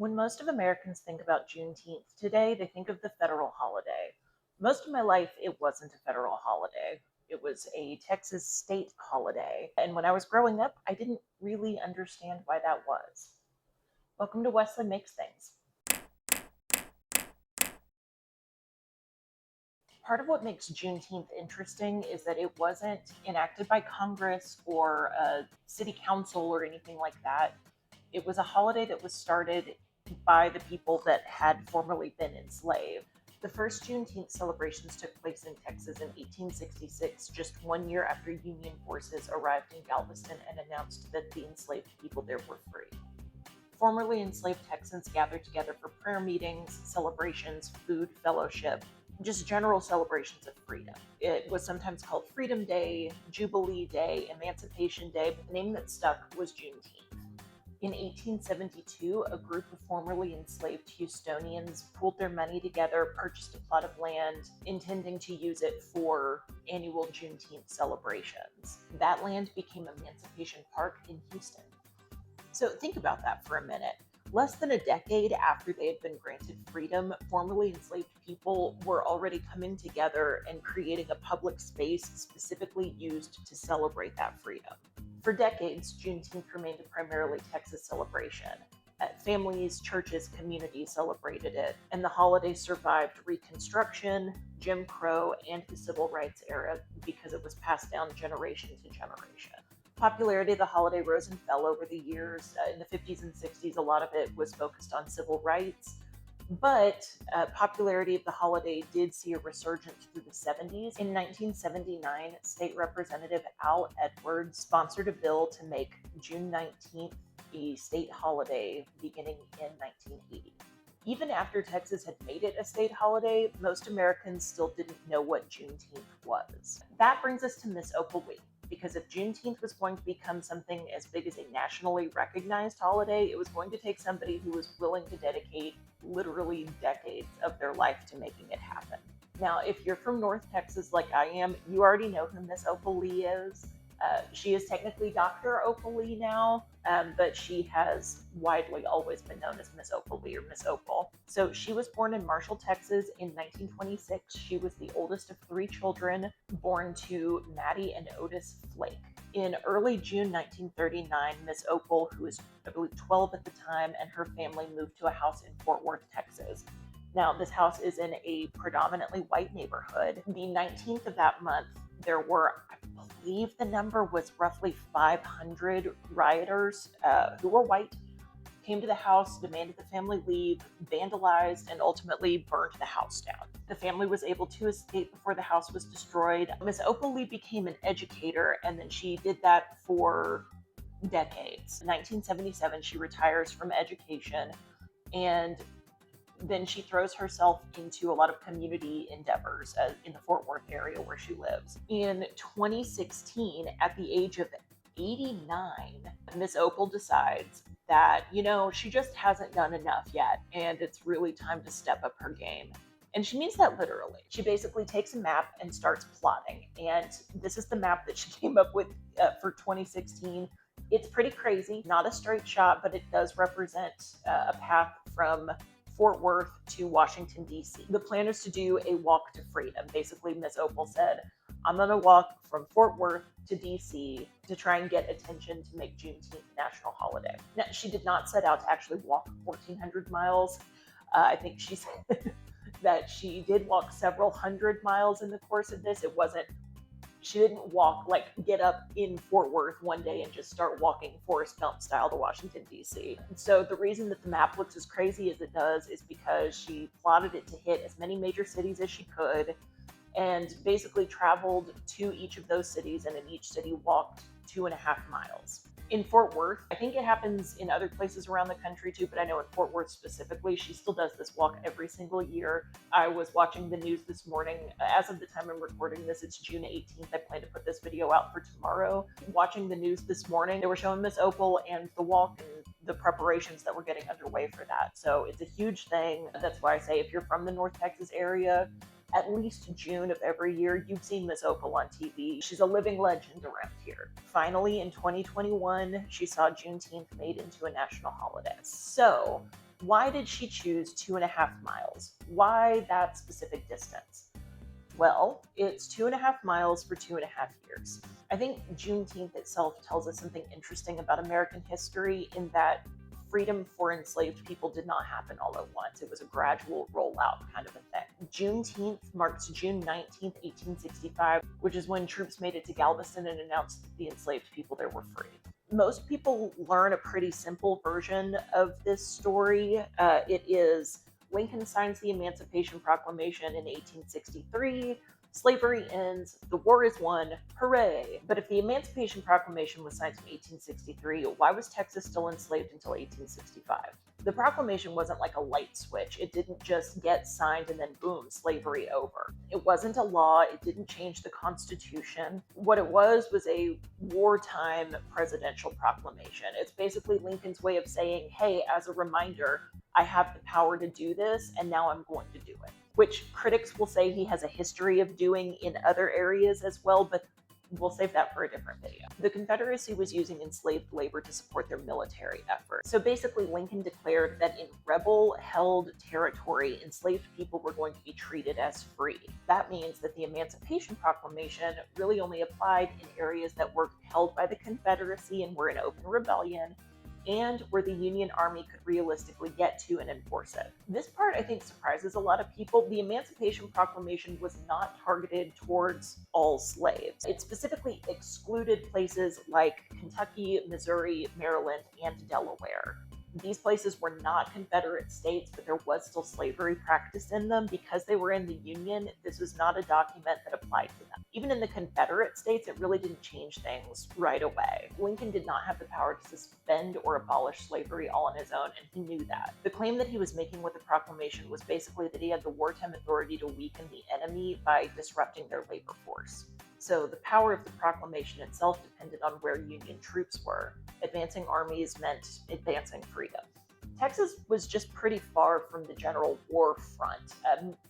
When most of Americans think about Juneteenth today, they think of the federal holiday. Most of my life, it wasn't a federal holiday. It was a Texas state holiday. And when I was growing up, I didn't really understand why that was. Welcome to Wesley Makes Things. Part of what makes Juneteenth interesting is that it wasn't enacted by Congress or a city council or anything like that. It was a holiday that was started by the people that had formerly been enslaved. The first Juneteenth celebrations took place in Texas in 1866, just 1 year after Union forces arrived in Galveston and announced that the enslaved people there were free. Formerly enslaved Texans gathered together for prayer meetings, celebrations, food, fellowship, just general celebrations of freedom. It was sometimes called Freedom Day, Jubilee Day, Emancipation Day, but the name that stuck was Juneteenth. In 1872, a group of formerly enslaved Houstonians pooled their money together, purchased a plot of land, intending to use it for annual Juneteenth celebrations. That land became Emancipation Park in Houston. So think about that for a minute. Less than a decade after they had been granted freedom, formerly enslaved people were already coming together and creating a public space specifically used to celebrate that freedom. For decades, Juneteenth remained a primarily Texas celebration. Families, churches, communities celebrated it, and the holiday survived Reconstruction, Jim Crow, and the Civil Rights era because it was passed down generation to generation. Popularity of the holiday rose and fell over the years. In the 50s and 60s, a lot of it was focused on civil rights, but popularity of the holiday did see a resurgence through the 70s. In 1979, State Representative Al Edwards sponsored a bill to make June 19th a state holiday beginning in 1980. Even after Texas had made it a state holiday, most Americans still didn't know what Juneteenth was. That brings us to Miss Opal, because if Juneteenth was going to become something as big as a nationally recognized holiday, it was going to take somebody who was willing to dedicate literally decades of their life to making it happen. Now, if you're from North Texas like I am, you already know who Miss Opal is. She is technically Dr. Opal now, but she has widely always been known as Miss Opal or Miss Opal. So she was born in Marshall, Texas in 1926. She was the oldest of three children born to Maddie and Otis Flake. In early June 1939, Miss Opal, who was, I believe, 12 at the time, and her family moved to a house in Fort Worth, Texas. Now, this house is in a predominantly white neighborhood. The 19th of that month, there were, I believe the number was roughly 500 rioters who were white, came to the house, demanded the family leave, vandalized, and ultimately burned the house down. The family was able to escape before the house was destroyed. Miss Opal became an educator, and then she did that for decades. In 1977, she retires from education, and then she throws herself into a lot of community endeavors in the Fort Worth area where she lives. In 2016, at the age of 89, Miss Opal decides that, she just hasn't done enough yet, and it's really time to step up her game. And she means that literally. She basically takes a map and starts plotting. And this is the map that she came up with for 2016. It's pretty crazy, not a straight shot, but it does represent a path from Fort Worth to Washington, D.C. The plan is to do a walk to freedom. Basically, Miss Opal said, I'm going to walk from Fort Worth to D.C. to try and get attention to make Juneteenth a national holiday. Now, she did not set out to actually walk 1,400 miles. I think she said that she did walk several hundred miles in the course of this. She didn't get up in Fort Worth one day and just start walking Forrest Gump style to Washington, D.C. So the reason that the map looks as crazy as it does is because she plotted it to hit as many major cities as she could and basically traveled to each of those cities, and in each city walked 2.5 miles. In Fort Worth, I think it happens in other places around the country too, but I know in Fort Worth specifically, she still does this walk every single year. I was watching the news this morning. As of the time I'm recording this, it's June 18th. I plan to put this video out for tomorrow. Watching the news this morning, they were showing Miss Opal and the walk and the preparations that were getting underway for that. So it's a huge thing. That's why I say if you're from the North Texas area, at least June of every year, you've seen Miss Opal on TV. She's a living legend around here. Finally, in 2021, she saw Juneteenth made into a national holiday. So Why did she choose 2.5 miles? Why that specific distance? Well, it's 2.5 miles for 2.5 years. I think Juneteenth itself tells us something interesting about American history in that freedom for enslaved people did not happen all at once. It was a gradual rollout kind of a thing. Juneteenth marks June 19th, 1865, which is when troops made it to Galveston and announced that the enslaved people there were free. Most people learn a pretty simple version of this story. It is Lincoln signs the Emancipation Proclamation in 1863. Slavery ends, the war is won, hooray! But if the Emancipation Proclamation was signed in 1863, why was Texas still enslaved until 1865? The proclamation wasn't like a light switch. It didn't just get signed and then boom, slavery over. It wasn't a law. It didn't change the Constitution. What it was a wartime presidential proclamation. It's basically Lincoln's way of saying, hey, as a reminder, I have the power to do this, and now I'm going to do it. Which critics will say he has a history of doing in other areas as well, but we'll save that for a different video. The Confederacy was using enslaved labor to support their military efforts. So basically, Lincoln declared that in rebel-held territory, enslaved people were going to be treated as free. That means that the Emancipation Proclamation really only applied in areas that were held by the Confederacy and were in open rebellion, and where the Union Army could realistically get to and enforce it. This part, I think, surprises a lot of people. The Emancipation Proclamation was not targeted towards all slaves. It specifically excluded places like Kentucky, Missouri, Maryland, and Delaware. These places were not Confederate states, but there was still slavery practiced in them. Because they were in the Union, this was not a document that applied to them. Even in the Confederate states, it really didn't change things right away. Lincoln did not have the power to suspend or abolish slavery all on his own, and he knew that. The claim that he was making with the proclamation was basically that he had the wartime authority to weaken the enemy by disrupting their labor force. So the power of the proclamation itself depended on where Union troops were. Advancing armies meant advancing freedom. Texas was just pretty far from the general war front.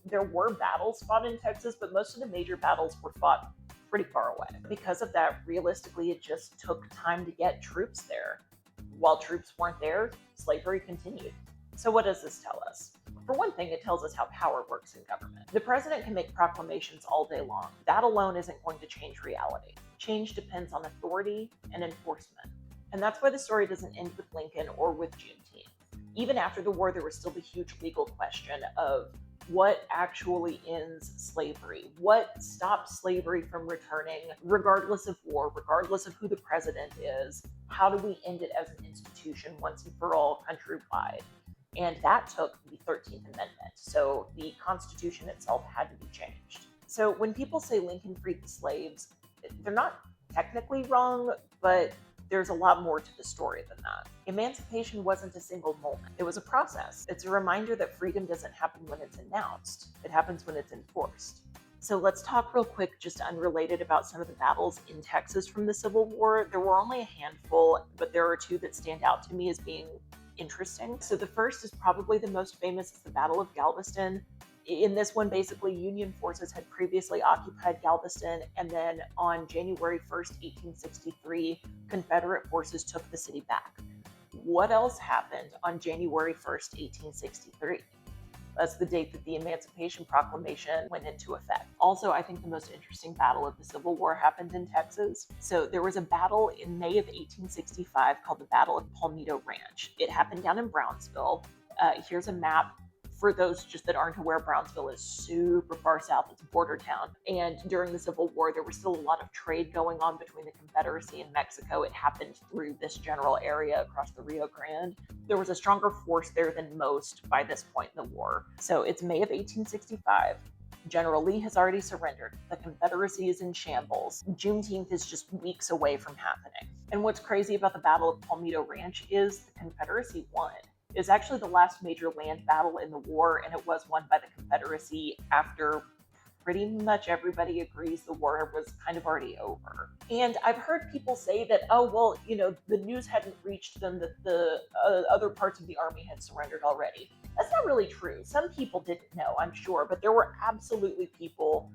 There were battles fought in Texas, but most of the major battles were fought pretty far away. Because of that, realistically, it just took time to get troops there. While troops weren't there, slavery continued. So what does this tell us? For one thing, it tells us how power works in government. The president can make proclamations all day long. That alone isn't going to change reality. Change depends on authority and enforcement. And that's why the story doesn't end with Lincoln or with Juneteenth. Even after the war, there was still the huge legal question of what actually ends slavery? What stops slavery from returning, regardless of war, regardless of who the president is? How do we end it as an institution once and for all, countrywide? And that took the 13th Amendment. So the Constitution itself had to be changed. So when people say Lincoln freed the slaves, they're not technically wrong, but there's a lot more to the story than that. Emancipation wasn't a single moment. It was a process. It's a reminder that freedom doesn't happen when it's announced. It happens when it's enforced. So let's talk real quick, just unrelated, about some of the battles in Texas from the Civil War. There were only a handful, but there are two that stand out to me as being interesting. So the first is probably the most famous, is the Battle of Galveston. In this one, basically, Union forces had previously occupied Galveston, and then on January 1st, 1863, Confederate forces took the city back. What else happened on January 1st, 1863? That's the date that the Emancipation Proclamation went into effect. Also, I think the most interesting battle of the Civil War happened in Texas. So there was a battle in May of 1865 called the Battle of Palmetto Ranch. It happened down in Brownsville. Here's a map. For those just that aren't aware, Brownsville is super far south. It's a border town. And during the Civil War, there was still a lot of trade going on between the Confederacy and Mexico. It happened through this general area across the Rio Grande. There was a stronger force there than most by this point in the war. So it's May of 1865. General Lee has already surrendered. The Confederacy is in shambles. Juneteenth is just weeks away from happening. And what's crazy about the Battle of Palmetto Ranch is the Confederacy won. It's actually the last major land battle in the war, and it was won by the Confederacy after pretty much everybody agrees the war was kind of already over. And I've heard people say that, oh, well, the news hadn't reached them that the other parts of the army had surrendered already. That's not really true. Some people didn't know, I'm sure, but there were absolutely people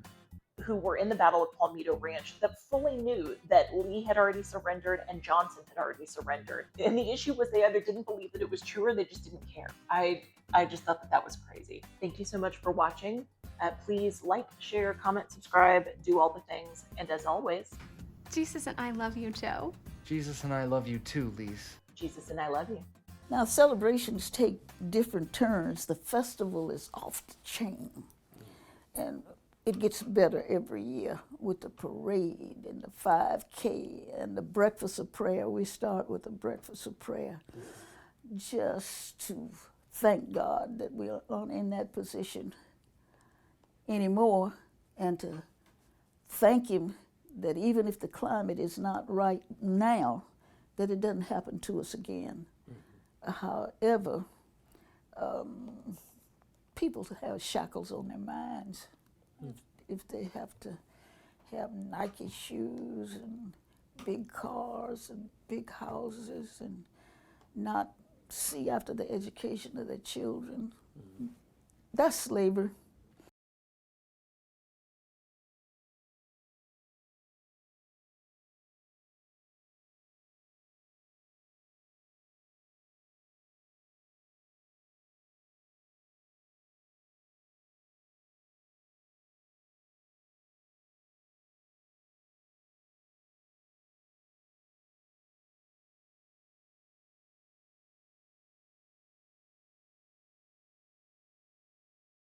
who were in the Battle of Palmito Ranch that fully knew that Lee had already surrendered and Johnson had already surrendered. And the issue was they either didn't believe that it was true or they just didn't care. I just thought that was crazy. Thank you so much for watching. Please like, share, comment, subscribe, do all the things. And as always, Jesus and I love you, Joe. Jesus and I love you too, Lise. Jesus and I love you. Now, celebrations take different turns. The festival is off the chain. And it gets better every year with the parade and the 5K and the breakfast of prayer. We start with the breakfast of prayer just to thank God that we aren't in that position anymore, and to thank Him that even if the climate is not right now, that it doesn't happen to us again. However, people have shackles on their minds. If they have to have Nike shoes and big cars and big houses and not see after the education of their children, that's slavery.